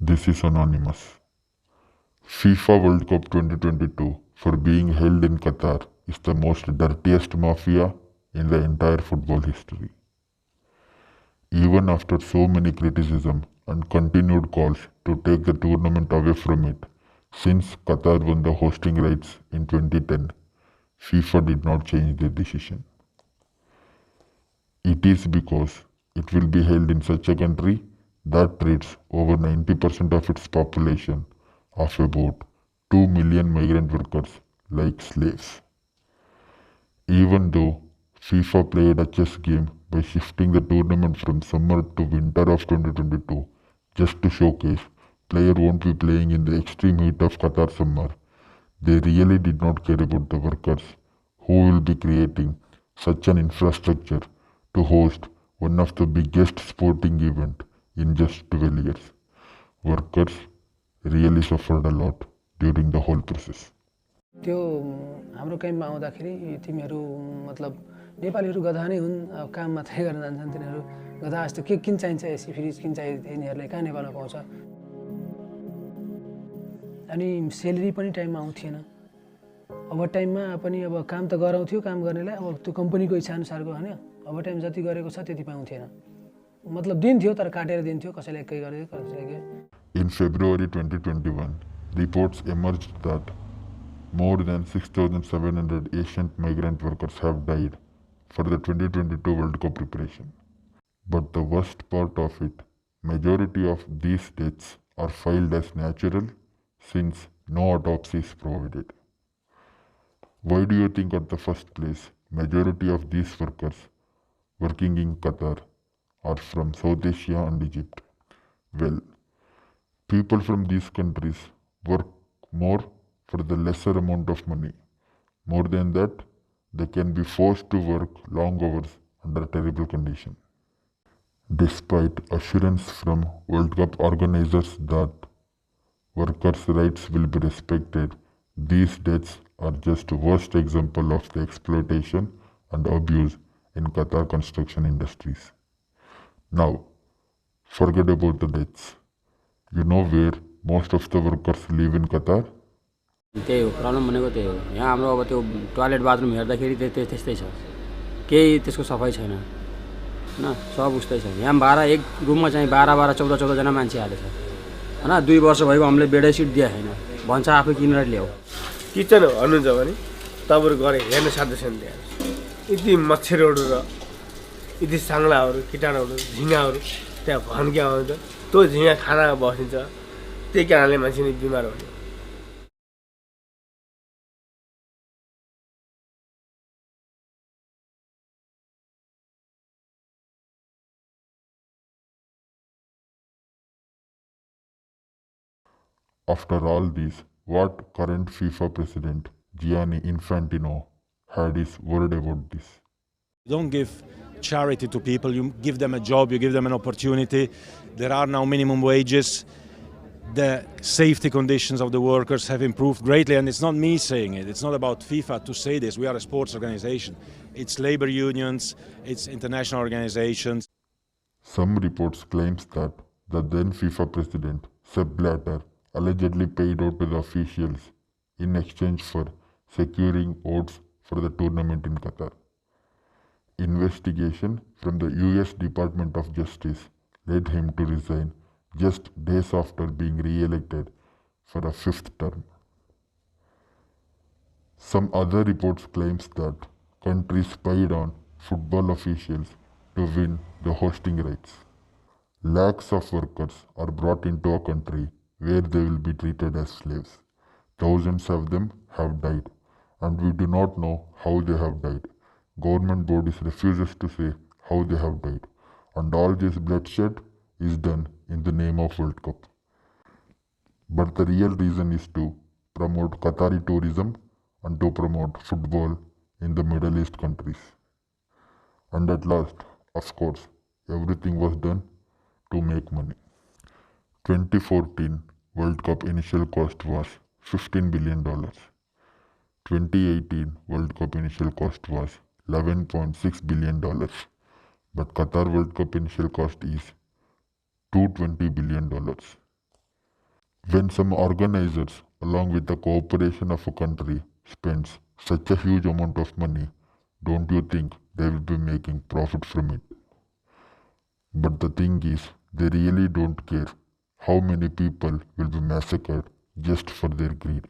This is anonymous. FIFA World Cup 2022 for being held in Qatar is the most dirtiest mafia in the entire football history. Even after so many criticism and continued calls to take the tournament away from it, since Qatar won the hosting rights in 2010, FIFA did not change their decision. It is because it will be held in such a country that treats over 90% of its population of about 2 million migrant workers like slaves. Even though FIFA played a chess game by shifting the tournament from summer to winter of 2022 just to showcase player won't be playing in the extreme heat of Qatar summer, they really did not care about the workers who will be creating such an infrastructure to host one of the biggest sporting event in just 12 years. Workers really suffered a lot during the whole process. त्यो हाम्रो काममा आउँदाखेरि तिमीहरू मतलब नेपालीहरू गधा नै हुन्, काम मात्रै गर्न जान्छन् तिनीहरू गधा जस्तो के किन चाहिन्छ एसी फ्रिज किन चाहिन्छ यिनीहरूलाई कहाँ नेपालमा पाउँछ। अनि सेलेरी पनि टाइममा आउँथेन। ओभर टाइममा पनि अब काम त गराउँथ्यो काम गर्नेलाई, अब त्यो कम्पनीको इच्छाअनुसारको हैन, ओभर टाइम जति गरेको छ त्यति पाउँथेन। मतलब दिन्थ्यो तर काटेर दिन्थ्यो, कसैले के गर्यो कसैले के। In February 2021, reports emerged that more than 6,700 Asian migrant workers have died for the 2022 World Cup preparation. But the worst part of it, majority of these deaths are filed as natural since no autopsy is provided. Why do you think at the first place majority of these workers working in Qatar are from South Asia and Egypt? Well, people from these countries work more for the lesser amount of money. More than that, they can be forced to work long hours under terrible conditions. Despite assurance from World Cup organizers that workers' rights will be respected, these deaths are just worst example of the exploitation and abuse in Qatar construction industries. Now, forget about the deaths. You know where most of the workers live in Qatar? त्यही हो problem भनेको त्यही हो। यहाँ हाम्रो अब त्यो toilet bathroom हेर्दाखेरि त्यस्तै छ, केही त्यसको सफाइ छैन हैन, सब उस्तै छ। यहाँ भाडा एक रुममा चाहिँ 12 14 जना मान्छे हालेछ हैन। 2 वर्ष भएको हामीले बेडै सिट दिए छैन, भन्छ आफै किनेर ल्याऊ। किचन भन्नुहुन्छ भने तपाईँहरू गरे हेर्न साध्य छैन। त्यहाँ यति मच्छरहरू र यति साङ्लाहरू किटाणुहरू झिँगाहरू त्यहाँ भन्क्या आउँछ, त्यो झिँगा खानामा बसिन्छ, त्यही कारणले मान्छे नि बिमार हुने। After all this, what current FIFA president Gianni Infantino had his word about this. You don't give charity to people, you give them a job, you give them an opportunity. There are now minimum wages. The safety conditions of the workers have improved greatly, and it's not me saying it. It's not about FIFA to say this. We are a sports organization. It's labor unions, it's international organizations. Some reports claims that the then FIFA president Sepp Blatter allegedly paid out to the officials in exchange for securing votes for the tournament in Qatar. Investigation from the US Department of Justice led him to resign just days after being re-elected for a 5th term. Some other reports claims that countries spied on football officials to win the hosting rights. Lakhs of workers are brought into a country where they will be treated as slaves. Thousands of them have died, and we do not know how they have died. Government bodies refuses to say how they have died, and all this bloodshed is done in the name of World Cup. But the real reason is to promote Qatari tourism and to promote football in the Middle East countries. And at last, of course, everything was done to make money. 2014 World Cup initial cost was $15 billion. 2018 World Cup initial cost was $11.6 billion. But Qatar World Cup initial cost is $220 billion. When some organizers, along with the cooperation of a country, spends such a huge amount of money, don't you think they will be making profit from it? But the thing is, they really don't care how many people will be massacred just for their greed.